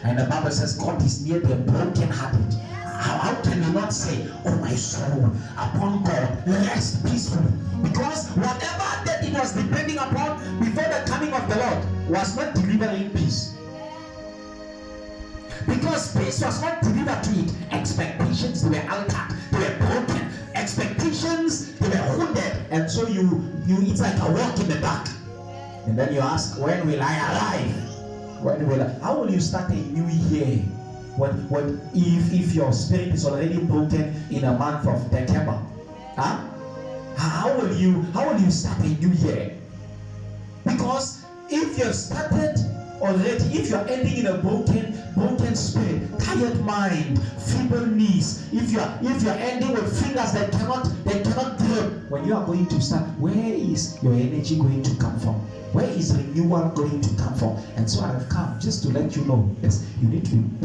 And the Bible says God is near the brokenhearted. How can you not say, oh my soul, upon God, rest peacefully? Because whatever that it was depending upon before the coming of the Lord was not delivering peace. Because peace was not delivered to it. Expectations, they were altered, they were broken. Expectations, they were wounded. And so you it's like a walk in the dark. And then you ask, when will I arrive? How will you start a new year? If your spirit is already broken in a month of December? Huh? How will you start a new year? Because if you've started already, if you're ending in a broken spirit, tired mind, feeble knees, if you're ending with fingers that cannot grip, when you are going to start, where is your energy going to come from? Where is renewal going to come from? And so I've come just to let you know, yes, you need to